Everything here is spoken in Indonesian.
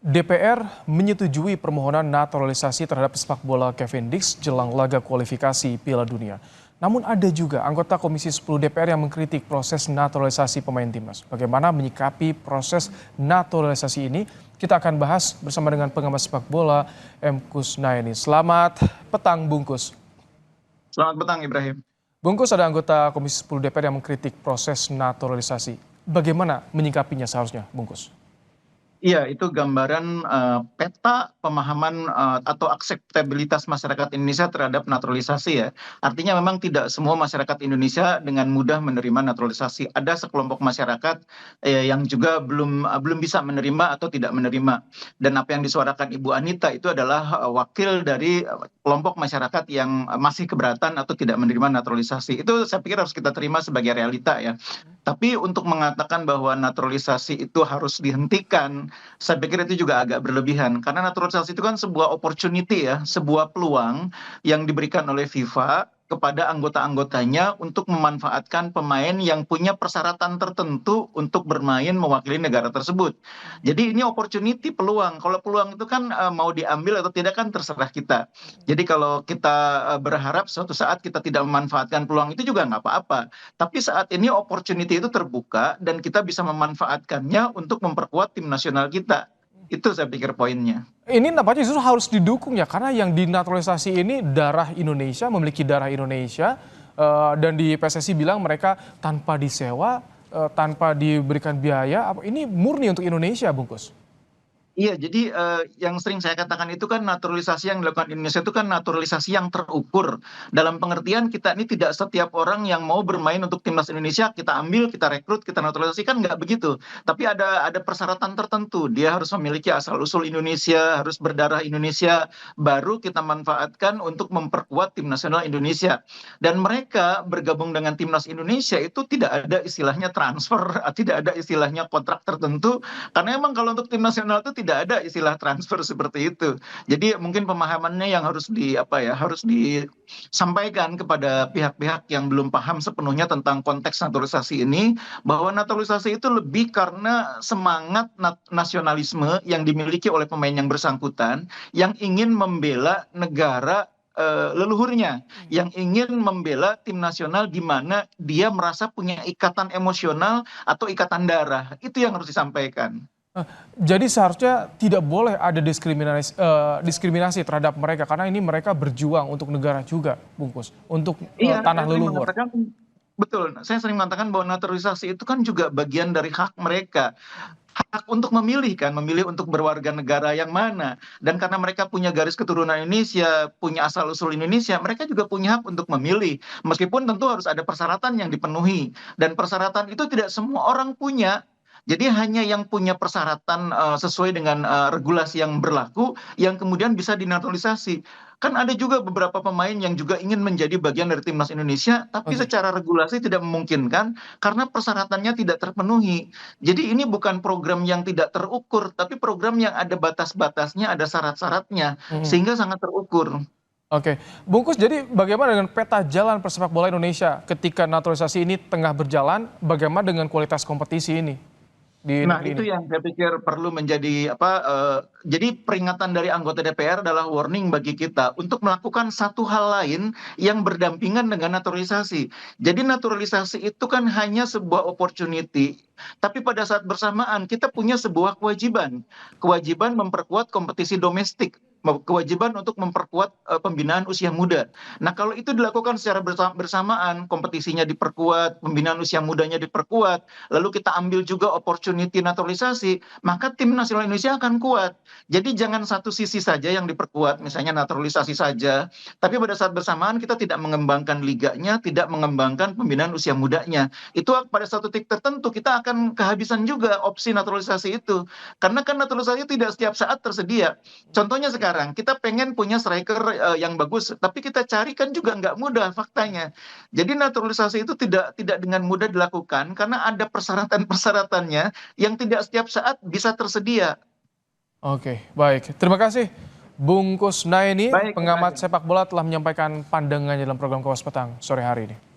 DPR menyetujui permohonan naturalisasi terhadap pesepak bola Kevin Dix jelang laga kualifikasi Piala Dunia. Namun ada juga anggota Komisi 10 DPR yang mengkritik proses naturalisasi pemain timnas. Bagaimana menyikapi proses naturalisasi ini? Kita akan bahas bersama dengan pengamat sepak bola M. Kusnaini. Selamat petang Bungkus. Selamat petang Ibrahim. Bungkus, ada anggota Komisi 10 DPR yang mengkritik proses naturalisasi. Bagaimana menyikapinya seharusnya Bungkus? Iya, itu gambaran peta pemahaman atau akseptabilitas masyarakat Indonesia terhadap naturalisasi ya. Artinya memang tidak semua masyarakat Indonesia dengan mudah menerima naturalisasi. Ada sekelompok masyarakat yang juga belum bisa menerima atau tidak menerima. Dan apa yang disuarakan Ibu Anita itu adalah wakil dari kelompok masyarakat yang masih keberatan atau tidak menerima naturalisasi. Itu saya pikir harus kita terima sebagai realita ya. Tapi untuk mengatakan bahwa naturalisasi itu harus dihentikan, saya pikir itu juga agak berlebihan. Karena naturalisasi itu kan sebuah opportunity ya, sebuah peluang yang diberikan oleh FIFA kepada anggota-anggotanya untuk memanfaatkan pemain yang punya persyaratan tertentu untuk bermain mewakili negara tersebut. Jadi ini opportunity, peluang. Kalau peluang itu kan mau diambil atau tidak kan terserah kita. Jadi kalau kita berharap suatu saat kita tidak memanfaatkan peluang itu juga nggak apa-apa. Tapi saat ini opportunity itu terbuka dan kita bisa memanfaatkannya untuk memperkuat tim nasional kita. Itu saya pikir poinnya. Ini nampaknya justru harus didukung ya, karena yang dinaturalisasi ini darah Indonesia, memiliki darah Indonesia, dan di PSSI bilang mereka tanpa disewa, tanpa diberikan biaya, ini murni untuk Indonesia, Bungkus. Iya, jadi yang sering saya katakan itu kan naturalisasi yang dilakukan Indonesia itu kan naturalisasi yang terukur. Dalam pengertian kita ini tidak setiap orang yang mau bermain untuk timnas Indonesia kita ambil, kita rekrut, kita naturalisasi, kan nggak begitu. Tapi ada persyaratan tertentu. Dia harus memiliki asal-usul Indonesia, harus berdarah Indonesia, baru kita manfaatkan untuk memperkuat tim nasional Indonesia. Dan mereka bergabung dengan timnas Indonesia itu tidak ada istilahnya transfer, tidak ada istilahnya kontrak tertentu. Karena emang kalau untuk tim nasional itu tidak ada istilah transfer seperti itu. Jadi mungkin pemahamannya yang harus harus disampaikan kepada pihak-pihak yang belum paham sepenuhnya tentang konteks naturalisasi ini, bahwa naturalisasi itu lebih karena semangat nasionalisme yang dimiliki oleh pemain yang bersangkutan yang ingin membela negara leluhurnya, yang ingin membela tim nasional di mana dia merasa punya ikatan emosional atau ikatan darah. Itu yang harus disampaikan. Jadi seharusnya tidak boleh ada diskriminasi terhadap mereka, karena ini mereka berjuang untuk negara juga, Bungkus, untuk Iya, tanah leluhur. betul. Saya sering mengatakan bahwa naturalisasi itu kan juga bagian dari hak mereka. Hak untuk memilih kan, memilih untuk berwarga negara yang mana. Dan karena mereka punya garis keturunan Indonesia, punya asal-usul Indonesia, mereka juga punya hak untuk memilih. Meskipun tentu harus ada persyaratan yang dipenuhi. Dan persyaratan itu tidak semua orang punya. Jadi hanya yang punya persyaratan sesuai dengan regulasi yang berlaku, yang kemudian bisa dinaturalisasi. Kan ada juga beberapa pemain yang juga ingin menjadi bagian dari timnas Indonesia, tapi Oke. secara regulasi tidak memungkinkan karena persyaratannya tidak terpenuhi. Jadi ini bukan program yang tidak terukur, tapi program yang ada batas-batasnya, ada syarat-syaratnya, Mhm. sehingga sangat terukur. Oke, Bungkus, jadi bagaimana dengan peta jalan persepak bola Indonesia ketika naturalisasi ini tengah berjalan? Bagaimana dengan kualitas kompetisi ini di Nah, negeri itu ini? yang saya pikir perlu menjadi jadi peringatan dari anggota DPR adalah warning bagi kita untuk melakukan satu hal lain yang berdampingan dengan naturalisasi. Jadi naturalisasi itu kan hanya sebuah opportunity, tapi pada saat bersamaan kita punya sebuah kewajiban. Kewajiban memperkuat kompetisi domestik, kewajiban untuk memperkuat pembinaan usia muda. Nah, kalau itu dilakukan secara bersamaan, kompetisinya diperkuat, pembinaan usia mudanya diperkuat, lalu kita ambil juga opportunity naturalisasi, maka tim nasional Indonesia akan kuat. Jadi jangan satu sisi saja yang diperkuat, misalnya naturalisasi saja, tapi pada saat bersamaan kita tidak mengembangkan liganya, tidak mengembangkan pembinaan usia mudanya. Itu pada satu titik tertentu kita akan kehabisan juga opsi naturalisasi itu. Karena kan naturalisasi tidak setiap saat tersedia. Contohnya sekarang, kita pengen punya striker yang bagus, tapi kita cari kan juga nggak mudah faktanya. Jadi naturalisasi itu tidak dengan mudah dilakukan karena ada persyaratan-persyaratannya yang tidak setiap saat bisa tersedia. Oke, baik. Terima kasih Bung Kusnaini, Baik, pengamat Ibrahim. sepak bola, telah menyampaikan pandangannya dalam program Kompas Petang sore hari ini.